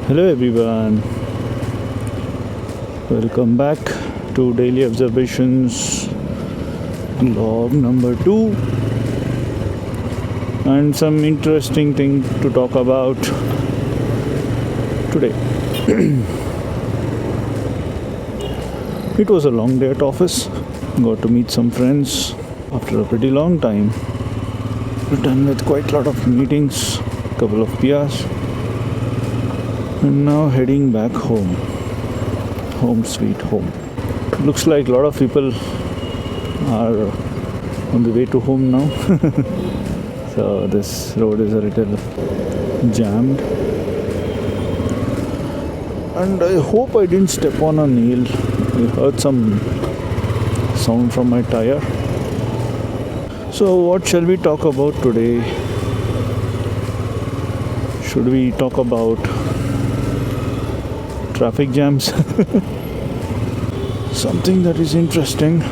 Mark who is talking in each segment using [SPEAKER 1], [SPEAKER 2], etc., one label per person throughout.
[SPEAKER 1] Hello everyone, welcome back to Daily Observations log number 2 and some interesting thing to talk about today. It was a long day at office, got to meet some friends after a pretty long time, done with quite a lot of meetings, couple of PRs, and now heading back home. Home sweet home. Looks like a lot of people are on the way to home now. So this road is a little jammed. And I hope I didn't step on a nail. I heard some sound from my tire. So what shall we talk about today? Should we talk about traffic jams? Something that is interesting.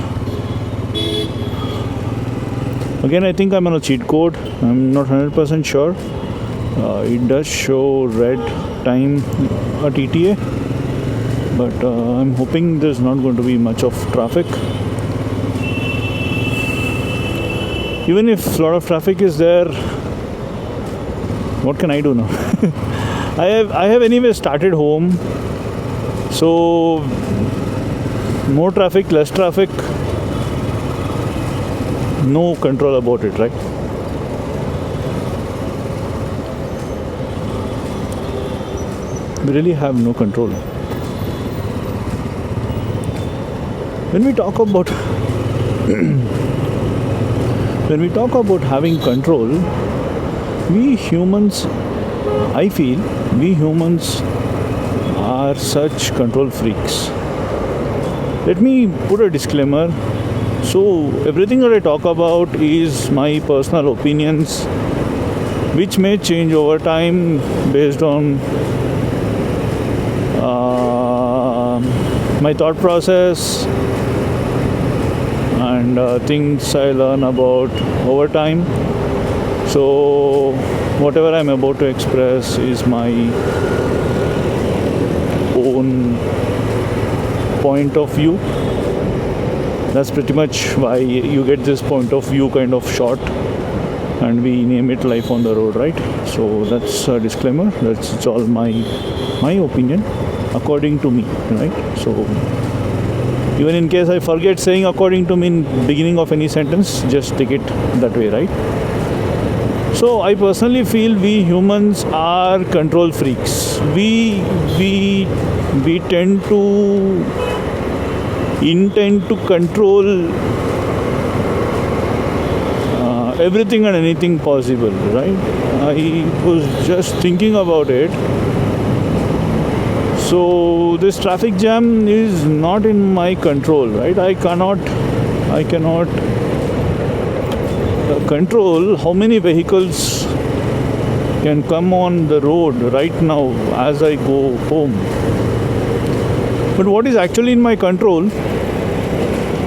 [SPEAKER 1] Again, I think I'm on a cheat code. I'm not 100% sure. It does show red time at ETA, but I'm hoping there's not going to be much of traffic. Even if a lot of traffic is there, what can I do now? I have anyway started home, so more traffic, less traffic, no control about it, right? We really have no control. When we talk about having control, we humans, I feel, we humans are such control freaks. Let me put a disclaimer. So everything that I talk about is my personal opinions, which may change over time based on my thought process and things I learn about over time. So whatever I'm about to express is my own point of view. That's pretty much why you get this point of view kind of shot, and we name it Life on the Road, right? So that's a disclaimer. It's all my opinion according to me, right? So even in case I forget saying according to me in beginning of any sentence, just take it that way, right? So I personally feel we humans are control freaks. We tend to intend to control everything and anything possible, right? I was just thinking about it. So this traffic jam is not in my control, right? I cannot control how many vehicles can come on the road right now as I go home. But what is actually in my control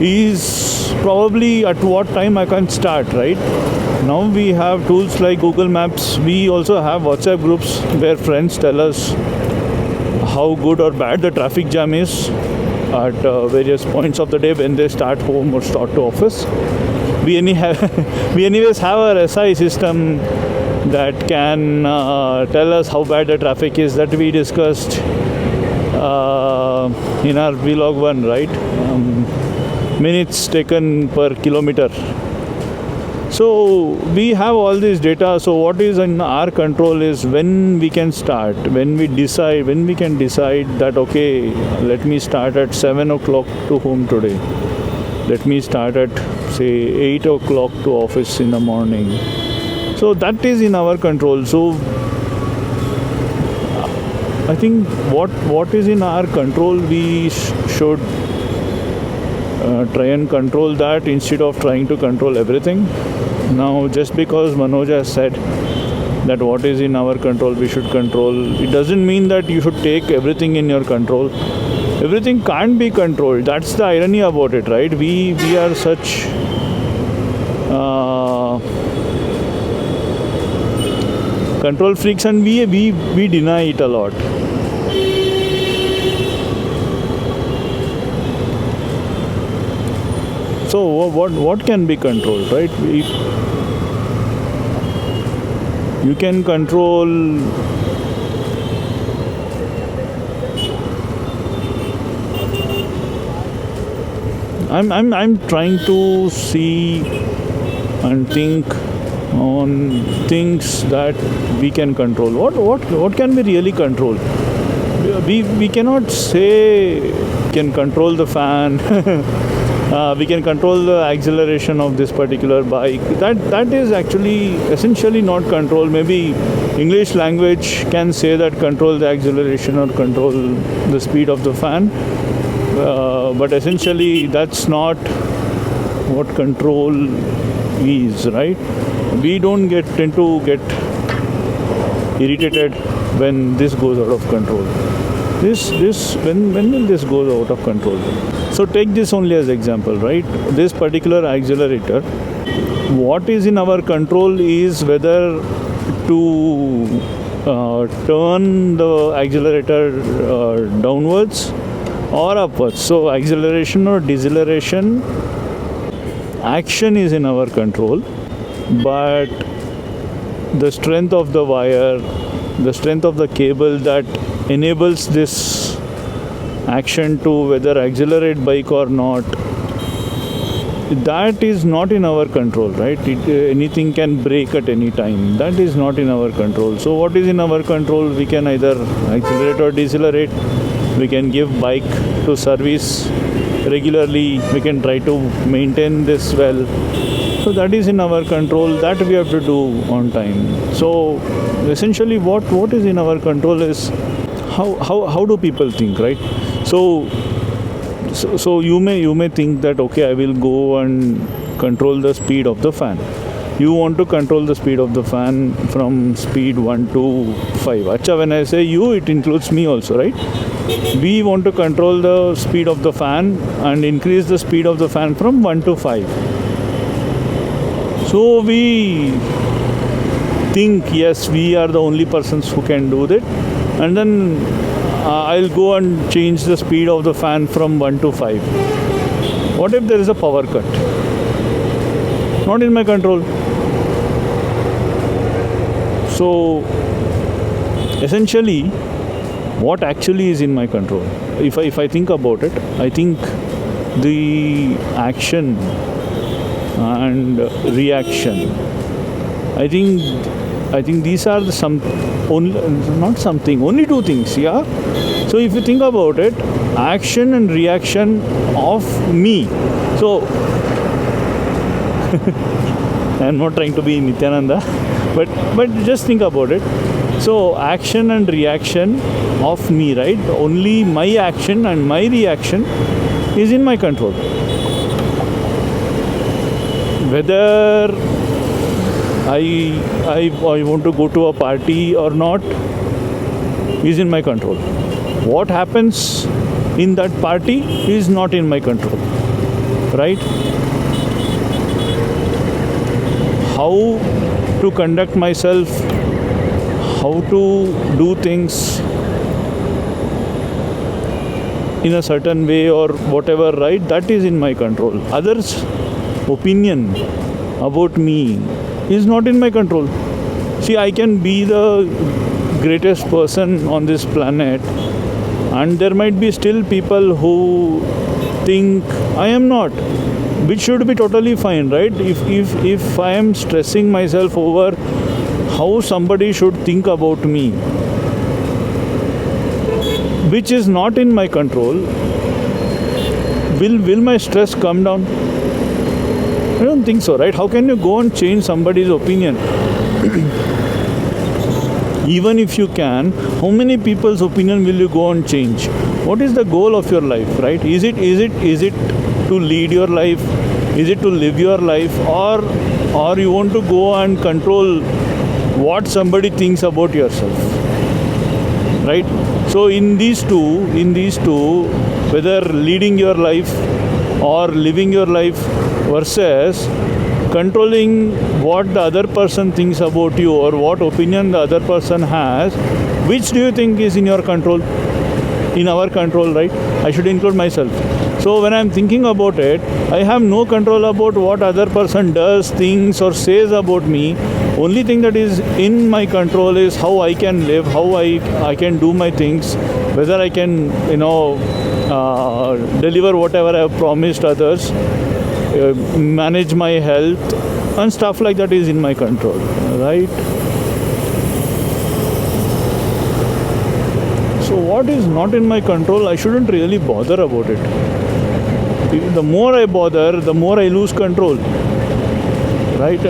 [SPEAKER 1] is probably at what time I can start, right? Now we have tools like Google Maps. We also have WhatsApp groups where friends tell us how good or bad the traffic jam is at various points of the day when they start home or start to office. We anyways have our SI system that can tell us how bad the traffic is, that we discussed in our vlog 1, right? Minutes taken per kilometer. So we have all this data. So what is in our control is when we can start, when we can decide that, okay, let me start at 7 o'clock to home today. Let me start at, say, 8 o'clock to office in the morning. So that is in our control. So I think what is in our control, we should try and control that instead of trying to control everything. Now, just because Manoj has said that what is in our control we should control, it doesn't mean that you should take everything in your control. Everything can't be controlled. That's the irony about it, right? We are such control freaks, and we deny it a lot. So what can be controlled, right? You can control I'm trying to see and think on things that we can control. What can we really control? We cannot say we can control the fan. We can control the acceleration of this particular bike. That is actually essentially not control. Maybe English language can say that control the acceleration or control the speed of the fan. But essentially that's not what control is, right? We don't tend to get irritated when this goes out of control. When will this go out of control? So take this only as example, right? This particular accelerator, what is in our control is whether to turn the accelerator downwards or upwards. So acceleration or deceleration, action is in our control, but the strength of the wire, the strength of the cable that enables this action to whether accelerate bike or not, that is not in our control, right? Anything can break at any time. That is not in our control. So what is in our control? We can either accelerate or decelerate. We can give bike to service regularly. We can try to maintain this well. So that is in our control. That we have to do on time. So essentially what is in our control is how do people think, right? So you may think that, okay, I will go and control the speed of the fan. You want to control the speed of the fan from speed 1 to 5. Acha, when I say you, it includes me also, right? We want to control the speed of the fan and increase the speed of the fan from 1 to 5. So we think, yes, we are the only persons who can do that. And then I'll go and change the speed of the fan from 1 to 5. What if there is a power cut? Not in my control. So essentially, what actually is in my control? If I think about it, I think the action and reaction. I think these are only two things, yeah. So if you think about it, action and reaction of me. So I'm not trying to be Nityananda, but just think about it. So action and reaction of me, right? Only my action and my reaction is in my control. Whether I want to go to a party or not is in my control. What happens in that party is not in my control, right? How to conduct myself, how to do things in a certain way or whatever, right? That is in my control. Others' opinion about me is not in my control. See, I can be the greatest person on this planet, and there might be still people who think I am not, which should be totally fine, right? If I am stressing myself over how somebody should think about me, which is not in my control, will my stress come down? I don't think so, right? How can you go and change somebody's opinion? Even if you can, how many people's opinion will you go and change? What is the goal of your life, right? Is it to lead your life? Is it to live your life? Or you want to go and control what somebody thinks about yourself, right? So in these two, whether leading your life or living your life versus controlling what the other person thinks about you or what opinion the other person has, which do you think is in your control? in our control, right? I should include myself. So when I'm thinking about it, I have no control about what other person does, thinks or says about me. Only thing that is in my control is how I can live, how I can do my things, whether I can, deliver whatever I have promised others, manage my health and stuff like that is in my control, right? So what is not in my control, I shouldn't really bother about it. The more I bother, the more I lose control, right?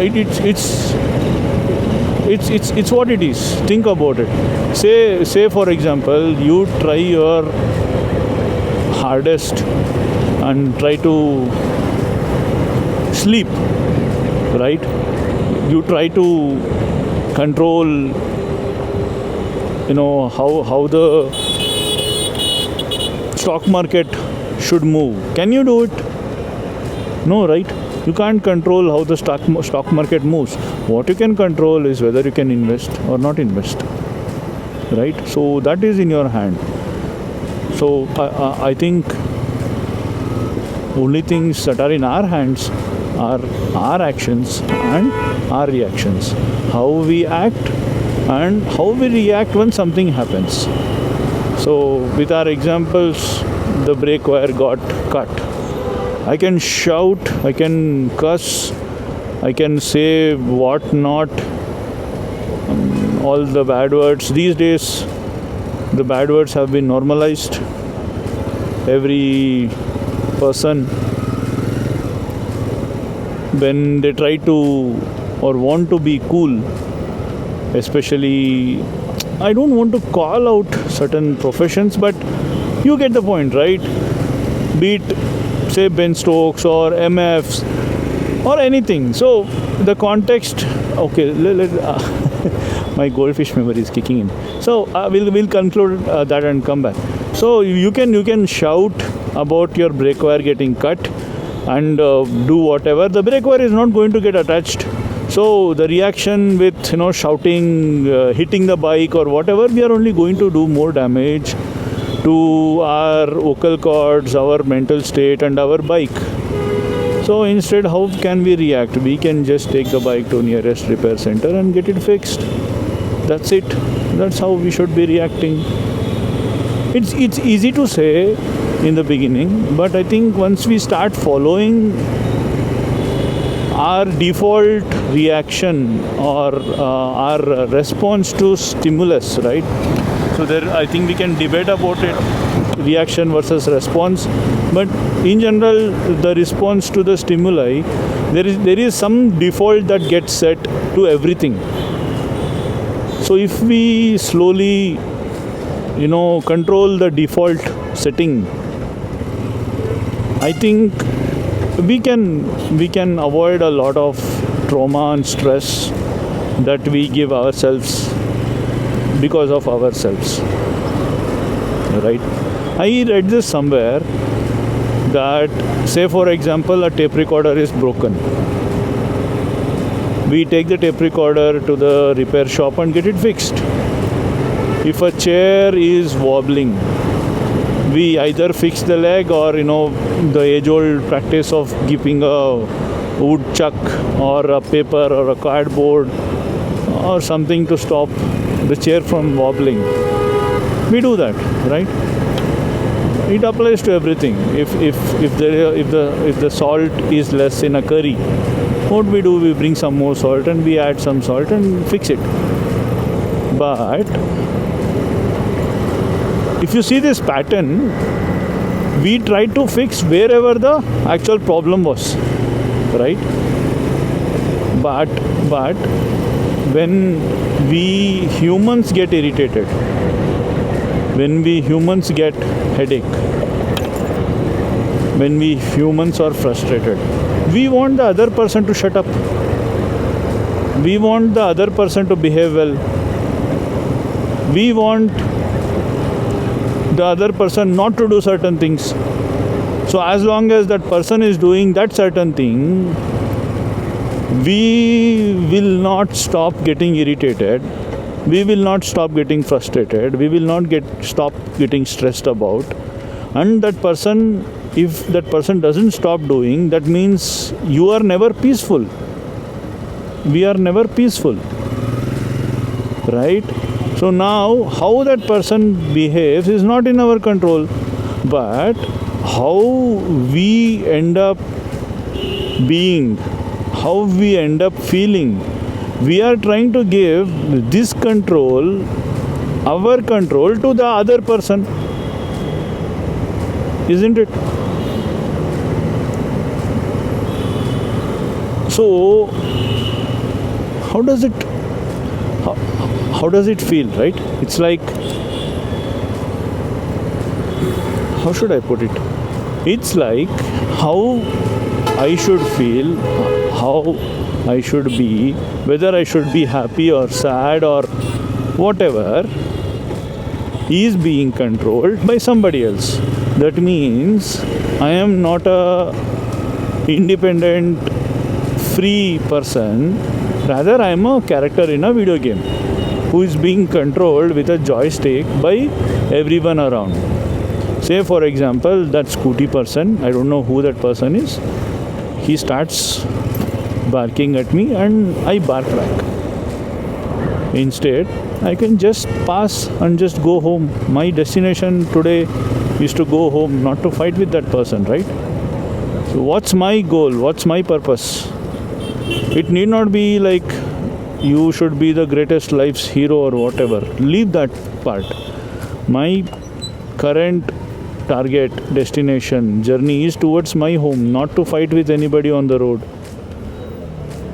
[SPEAKER 1] It's what it is. Think about it. Say for example, you try your hardest and try to sleep, right? You try to control, how the stock market should move. Can you do it? No, right? You can't control how the stock market moves. What you can control is whether you can invest or not invest, right? So that is in your hand. So I think only things that are in our hands are our actions and our reactions. How we act and how we react when something happens. So with our examples, the brake wire got cut. I can shout, I can cuss, I can say what not, all the bad words. These days, the bad words have been normalized. Every person, when they try to or want to be cool, especially, I don't want to call out certain professions, but you get the point, right? Be it, say, Ben Stokes or MFs or anything. So the context, okay, my goldfish memory is kicking in. So we'll conclude that and come back. So you can shout about your brake wire getting cut and do whatever. The brake wire is not going to get attached. So the reaction with shouting, hitting the bike or whatever, we are only going to do more damage to our vocal cords, our mental state and our bike. So instead, how can we react? We can just take the bike to nearest repair center and get it fixed. That's it. That's how we should be reacting. It's easy to say in the beginning, but I think once we start following our default reaction or our response to stimulus, right? So there, I think we can debate about it, reaction versus response. But in general, the response to the stimuli, there is some default that gets set to everything. So if we slowly, control the default setting, I think we can avoid a lot of trauma and stress that we give ourselves because of ourselves, right? I read this somewhere that, say for example, a tape recorder is broken. We take the tape recorder to the repair shop and get it fixed. If a chair is wobbling, we either fix the leg or, the age-old practice of keeping a wood chuck or a paper or a cardboard or something to stop the chair from wobbling. We do that, right? It applies to everything. If the salt is less in a curry, what we do? We bring some more salt and we add some salt and fix it. But if you see this pattern, we try to fix wherever the actual problem was, right? But when we humans get irritated, when we humans get headache, when we humans are frustrated, we want the other person to shut up. We want the other person to behave well. We want the other person not to do certain things. So as long as that person is doing that certain thing, we will not stop getting irritated we will not stop getting frustrated, we will not stop getting stressed about. And that person, if that person doesn't stop doing, that means you are never peaceful. We are never peaceful, right? So now how that person behaves is not in our control, but how we end up being, how we end up feeling, we are trying to give this control, our control, to the other person, isn't it? So how does it feel, right? It's like, how should I put it? It's like how I should feel, how I should be, whether I should be happy or sad or whatever, is being controlled by somebody else. That means I am not a independent, free person. Rather, I am a character in a video game who is being controlled with a joystick by everyone around. Say, for example, that Scooty person, I don't know who that person is, he starts barking at me and I bark back. Instead, I can just pass and just go home. My destination today is to go home, not to fight with that person, right? So what's my goal? What's my purpose? It need not be like you should be the greatest life's hero or whatever. Leave that part. My current target, destination, journey is towards my home, not to fight with anybody on the road,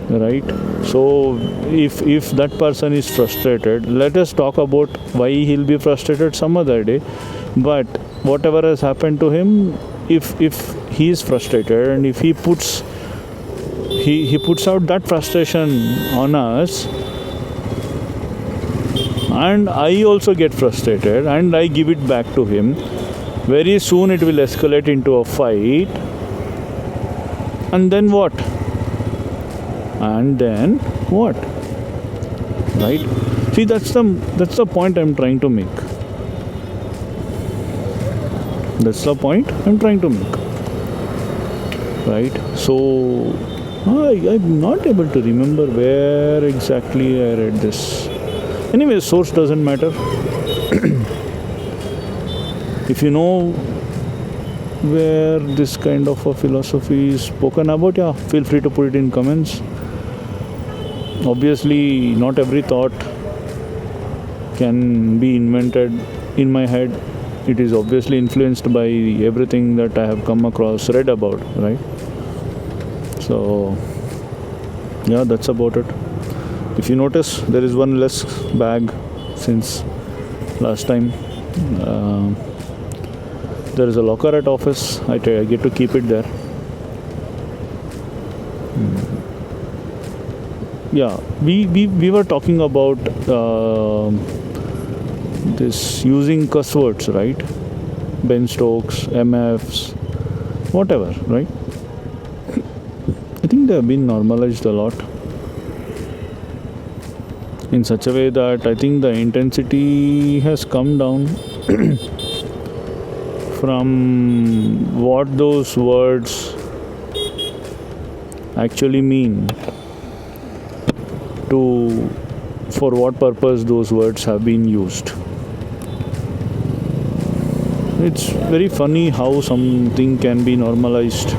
[SPEAKER 1] right? So if that person is frustrated, let us talk about why he'll be frustrated some other day. But whatever has happened to him, if he is frustrated and if he puts out that frustration on us, and I also get frustrated and I give it back to him, very soon it will escalate into a fight. And then what? Right? See, that's the point I'm trying to make. Right? So I'm not able to remember where exactly I read this. Anyway, source doesn't matter. If you know where this kind of a philosophy is spoken about, yeah, feel free to put it in comments. Obviously, not every thought can be invented in my head. It is obviously influenced by everything that I have come across, read about, right? So, yeah, that's about it. If you notice, there is one less bag since last time. There is a locker at office. I get to keep it there. Yeah, we were talking about this using cuss words, right? Ben Stokes, MFs, whatever, right? I think they have been normalized a lot in such a way that I think the intensity has come down from what those words actually mean to for what purpose those words have been used. It's very funny how something can be normalized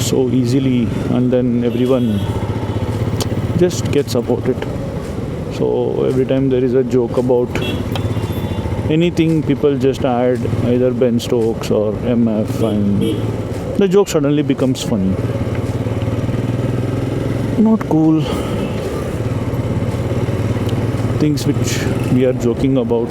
[SPEAKER 1] so easily and then everyone just gets about it. So every time there is a joke about anything, people just add either Ben Stokes or MF and the joke suddenly becomes funny. Not cool. Things which we are joking about.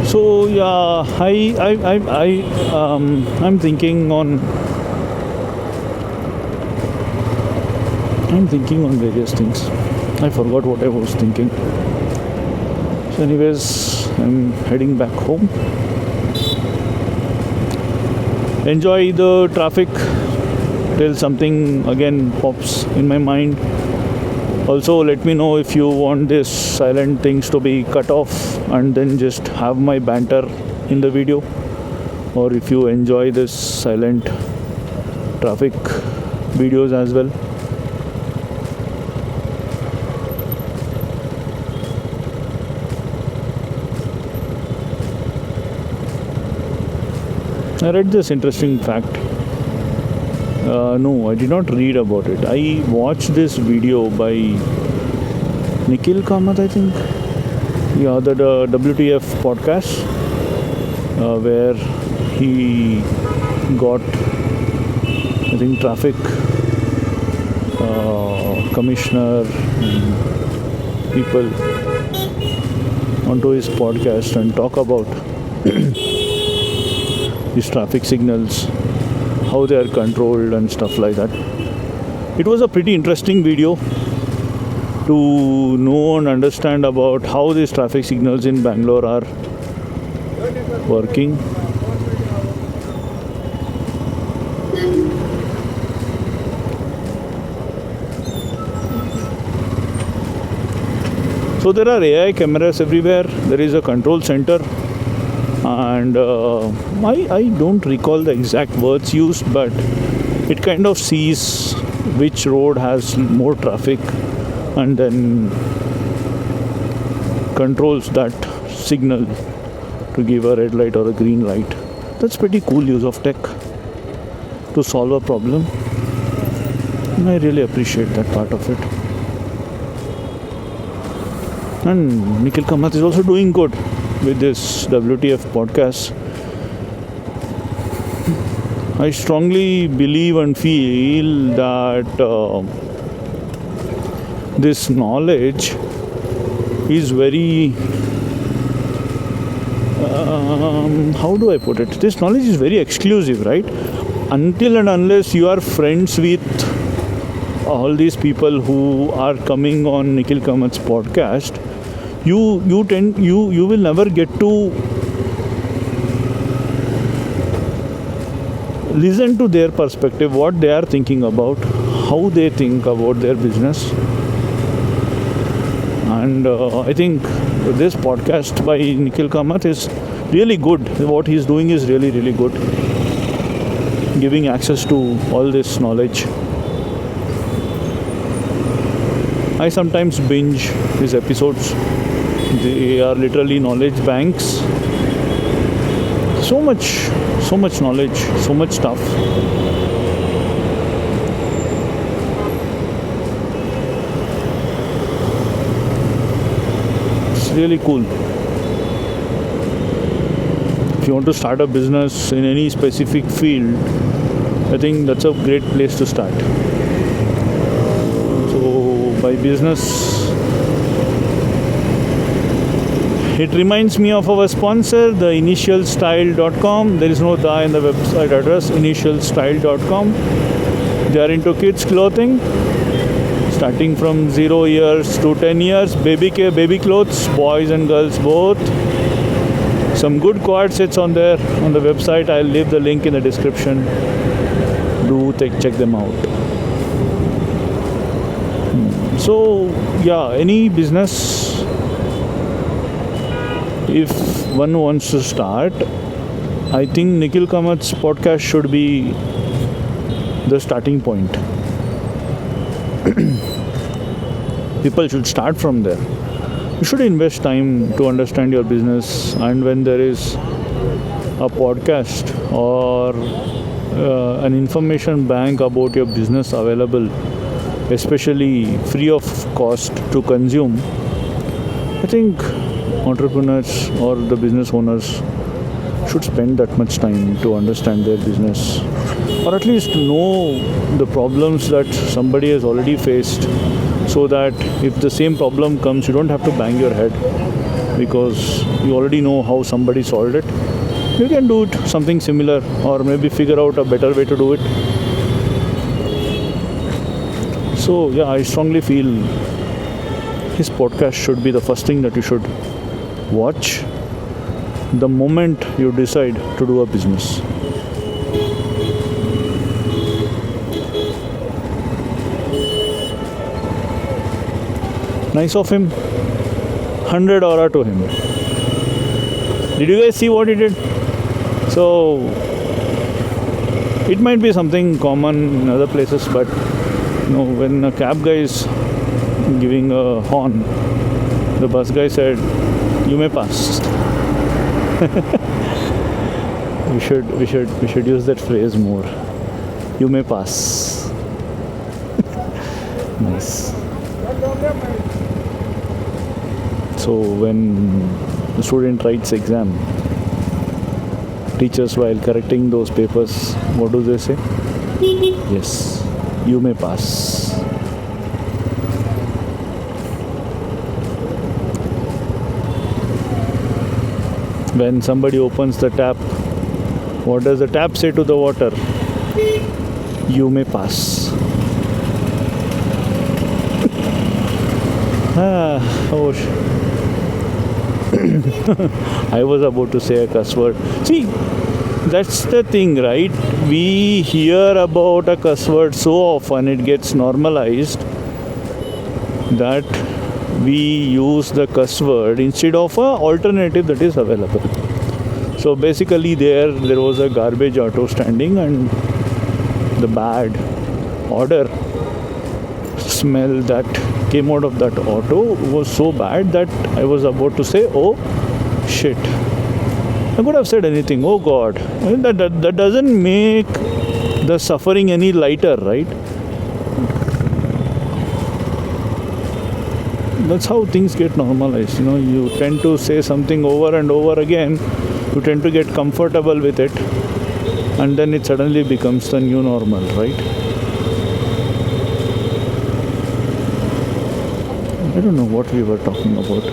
[SPEAKER 1] So yeah, I'm thinking on various things. I forgot what I was thinking. So anyways, I'm heading back home. Enjoy the traffic till something again pops in my mind. Also, let me know if you want this silent things to be cut off and then just have my banter in the video, or if you enjoy this silent traffic videos as well. I read this interesting fact. No, I did not read about it. I watched this video by Nikhil Kamath, I think. Yeah, the WTF podcast, where he got, I think, traffic commissioner and people onto his podcast and talk about these traffic signals, how they are controlled and stuff like that. It was a pretty interesting video to know and understand about how these traffic signals in Bangalore are working. So there are AI cameras everywhere. There is a control center, and I don't recall the exact words used, but it kind of sees which road has more traffic and then controls that signal to give a red light or a green light. That's pretty cool use of tech to solve a problem, and I really appreciate that part of it. And Nikhil Kamath is also doing good with this WTF podcast. I strongly believe and feel that this knowledge is very, how do I put it? This knowledge is very exclusive, right? Until and unless you are friends with all these people who are coming on Nikhil Kamath's podcast, you will never get to listen to their perspective, what they are thinking about, how they think about their business. And I think this podcast by Nikhil Kamath is really good. What he's doing is really, really good, giving access to all this knowledge. I sometimes binge his episodes. They are literally knowledge banks. So much knowledge, so much stuff. It's really cool. If you want to start a business in any specific field, I think that's a great place to start. So by business, it reminds me of our sponsor, the initialstyle.com. There is no "the" in the website address, initialstyle.com. They are into kids clothing, starting from 0 years to 10 years, baby clothes, boys and girls both. Some good quad sets on there on the website. I'll leave the link in the description. Do check them out. So yeah, any business, if one wants to start, I think Nikhil Kamath's podcast should be the starting point. People should start from there. You should invest time to understand your business, and when there is a podcast or an information bank about your business available, especially free of cost to consume, I think entrepreneurs or the business owners should spend that much time to understand their business, or at least know the problems that somebody has already faced, so that if the same problem comes, you don't have to bang your head, because you already know how somebody solved it. You can do it something similar, or maybe figure out a better way to do it. So yeah, I strongly feel his podcast should be the first thing that you should watch the moment you decide to do a business. Nice of him. 100 aura to him. Did you guys see what he did? So it might be something common in other places, but when a cab guy is giving a horn, the bus guy said, "You may pass." we should use that phrase more. You may pass. Nice. So when the student writes exam, teachers, while correcting those papers, what do they say? Yes, you may pass. When somebody opens the tap, what does the tap say to the water? You may pass. I was about to say a cuss word. See, that's the thing, right? We hear about a cuss word so often, it gets normalized that we use the cuss word instead of an alternative that is available. So basically there was a garbage auto standing, and the bad odor smell that came out of that auto was so bad that I was about to say, oh shit. I could have said anything, oh God. That doesn't make the suffering any lighter, right? That's how things get normalized. You tend to say something over and over again. You tend to get comfortable with it, and then it suddenly becomes the new normal, right? I don't know what we were talking about.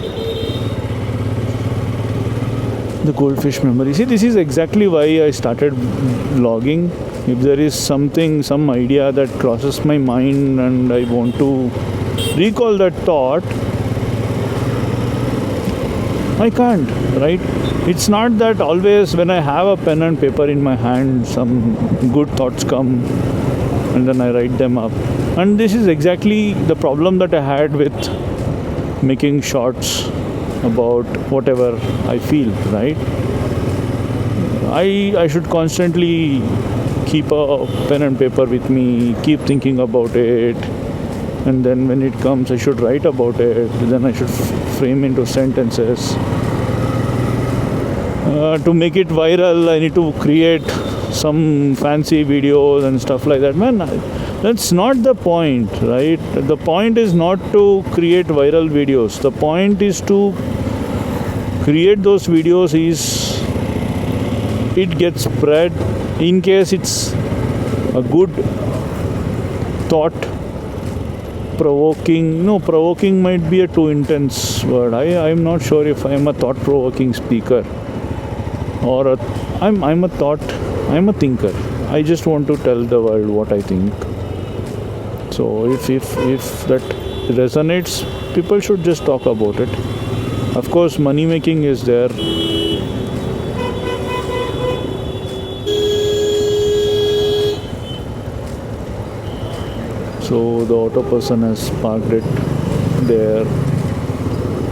[SPEAKER 1] The goldfish memory. See, this is exactly why I started vlogging. If there is something, some idea that crosses my mind and I want to recall that thought, I can't, right? It's not that always when I have a pen and paper in my hand, some good thoughts come and then I write them up. And this is exactly the problem that I had with making shorts about whatever I feel, right? I should constantly keep a pen and paper with me, keep thinking about it, and then when it comes I should write about it, then I should frame into sentences. To make it viral, I need to create some fancy videos and stuff like that. Man, that's not the point, right? The point is not to create viral videos. The point is to create those videos is it gets spread in case it's a good thought provoking. No, provoking might be a too intense word. I'm not sure if I'm a thought provoking speaker or I'm a thinker. I just want to tell the world what I think. So if that resonates, people should just talk about it. Of course, money making is there. So the auto person has parked it there,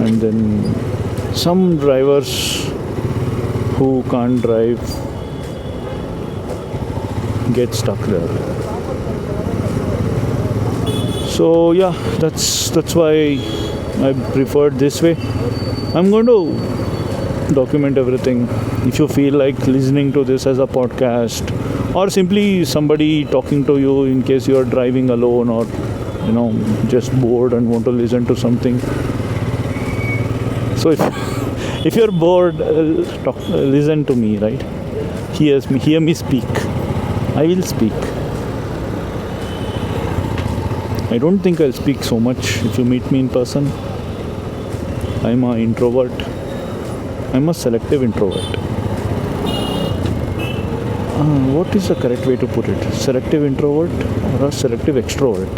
[SPEAKER 1] and then some drivers who can't drive get stuck there. So yeah, that's why I preferred this way. I'm going to document everything. If you feel like listening to this as a podcast, or simply somebody talking to you in case you are driving alone, or just bored and want to listen to something. So if you're bored, listen to me, right? Hear me speak. I will speak. I don't think I'll speak so much if you meet me in person. I'm an introvert. I'm a selective introvert. What is the correct way to put it? Selective introvert or a selective extrovert?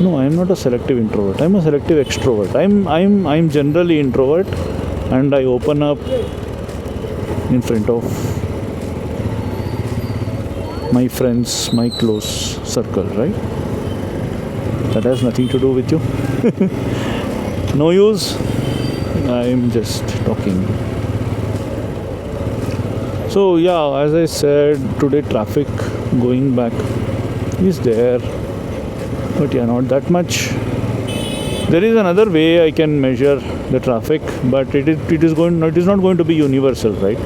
[SPEAKER 1] No, I'm not a selective introvert. I'm a selective extrovert. I'm generally introvert, and I open up in front of my friends, my close circle, right? That has nothing to do with you. No use. I'm just talking. So yeah, as I said, today traffic going back is there, but yeah, not that much. There is another way I can measure the traffic, but it is not going to be universal, right?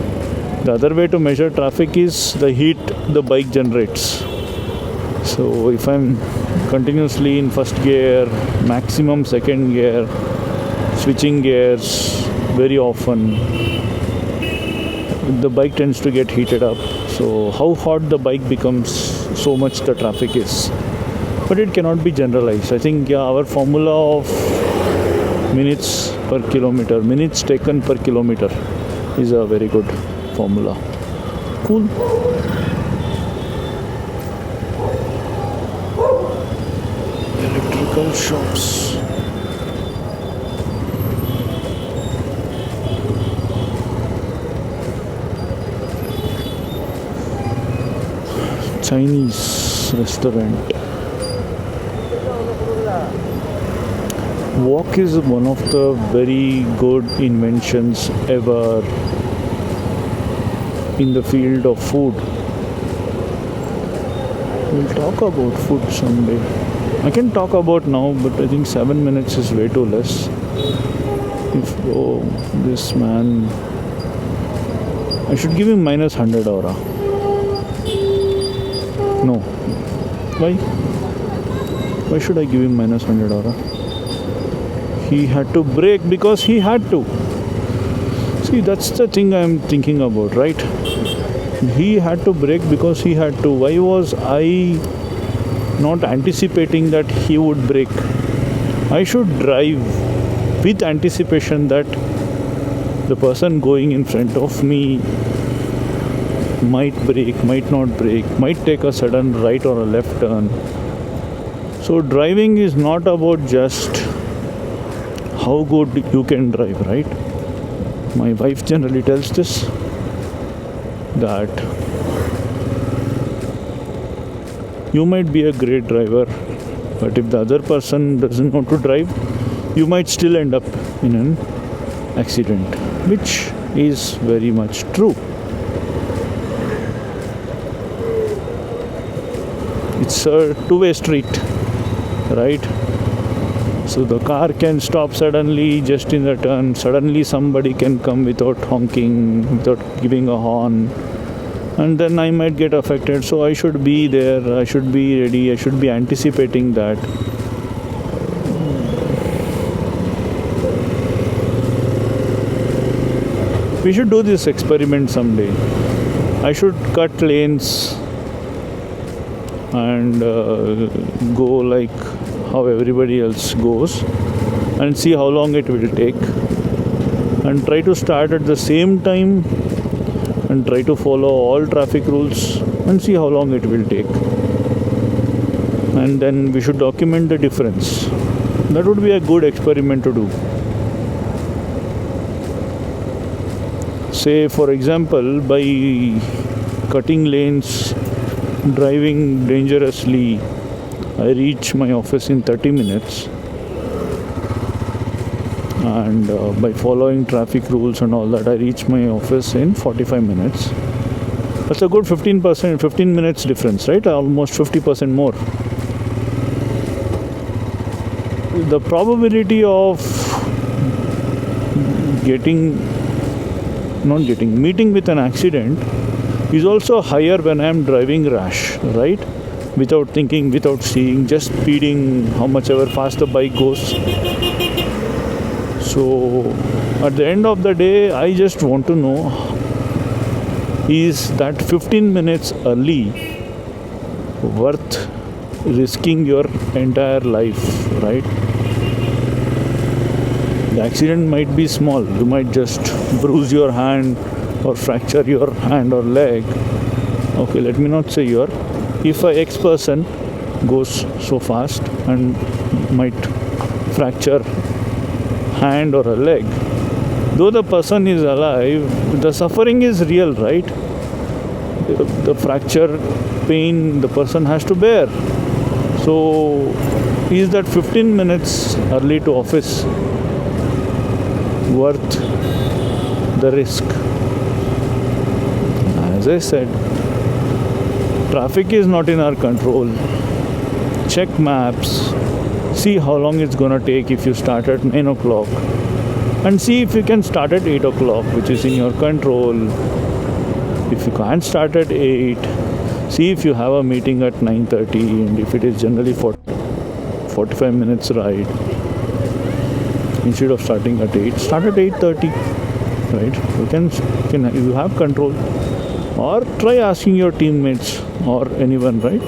[SPEAKER 1] The other way to measure traffic is the heat the bike generates. So if I'm continuously in first gear, maximum second gear, switching gears very often, the bike tends to get heated up. So how hot the bike becomes, so much the traffic is. But it cannot be generalized. I think our formula of minutes per kilometer, minutes taken per kilometer, is a very good formula. Cool. Electrical shops. Chinese restaurant. Wok is one of the very good inventions ever in the field of food. We'll talk about food someday. I can talk about now, but I think 7 minutes is way too less. This man, I should give him minus 100 aura. No. Why? Why should I give him minus 100 aura? He had to brake because he had to. See, that's the thing I'm thinking about, right? He had to brake because he had to. Why was I not anticipating that he would brake? I should drive with anticipation that the person going in front of me might brake, might not brake, might take a sudden right or a left turn. So driving is not about just how good you can drive, right? My wife generally tells this, that you might be a great driver, but if the other person doesn't know to drive, you might still end up in an accident, which is very much true. It's a two-way street, right? So the car can stop suddenly just in the turn. Suddenly somebody can come without honking, without giving a horn, and then I might get affected. So I should be there, I should be ready, I should be anticipating that. We should do this experiment someday. I should cut lanes and go like how everybody else goes and see how long it will take, and try to start at the same time and try to follow all traffic rules and see how long it will take, and then we should document the difference. That would be a good experiment to do. Say for example, by cutting lanes, driving dangerously, I reach my office in 30 minutes, and by following traffic rules and all that, I reach my office in 45 minutes. That's a good 15 minutes difference, right? Almost 50% more. The probability of meeting with an accident is also higher when I am driving rash, right? Without thinking, without seeing, just speeding how much ever fast the bike goes. So at the end of the day, I just want to know, is that 15 minutes early worth risking your entire life, right? The accident might be small. You might just bruise your hand or fracture your hand or leg. Okay, let me not say your. If a X person goes so fast and might fracture hand or a leg, though the person is alive, the suffering is real, right? The fracture pain the person has to bear. So is that 15 minutes early to office worth the risk? As I said, traffic is not in our control. Check maps, see how long it's gonna take if you start at 9 o'clock, and see if you can start at 8 o'clock, which is in your control. If you can't start at 8, see if you have a meeting at 9:30, and if it is generally 45 minutes ride, instead of starting at 8, start at 8:30, right? You have control. Or try asking your teammates or anyone, right?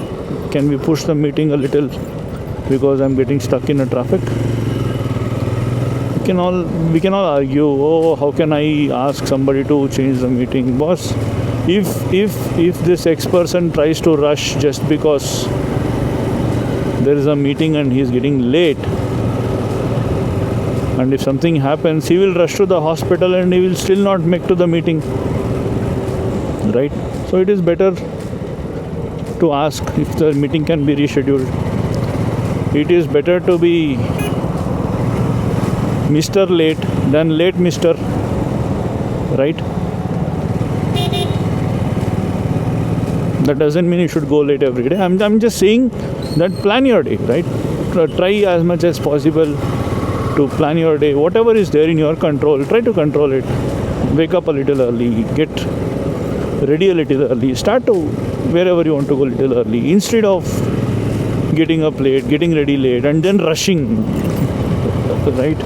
[SPEAKER 1] Can we push the meeting a little because I'm getting stuck in a traffic? We can all argue, oh, how can I ask somebody to change the meeting? Boss, if this X person tries to rush just because there is a meeting and he's getting late, and if something happens, he will rush to the hospital and he will still not make to the meeting, right? So it is better to ask if the meeting can be rescheduled. It is better to be Mr. Late than late Mr. Right? That doesn't mean you should go late every day. I'm just saying that plan your day, right? Try as much as possible to plan your day. Whatever is there in your control, try to control it. Wake up a little early, get ready a little early, start to wherever you want to go a little early, instead of getting up late, getting ready late, and then rushing, right?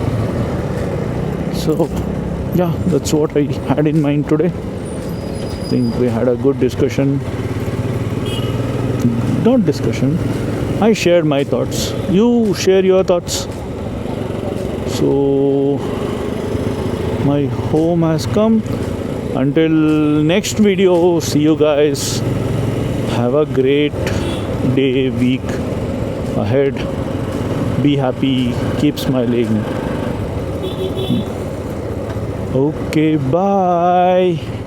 [SPEAKER 1] So yeah, that's what I had in mind today. I think we had a good discussion. Not discussion, I shared my thoughts, you share your thoughts. So my home has come. Until next video, see you guys. Have a great day, week ahead. Be happy, keep smiling. Okay, bye.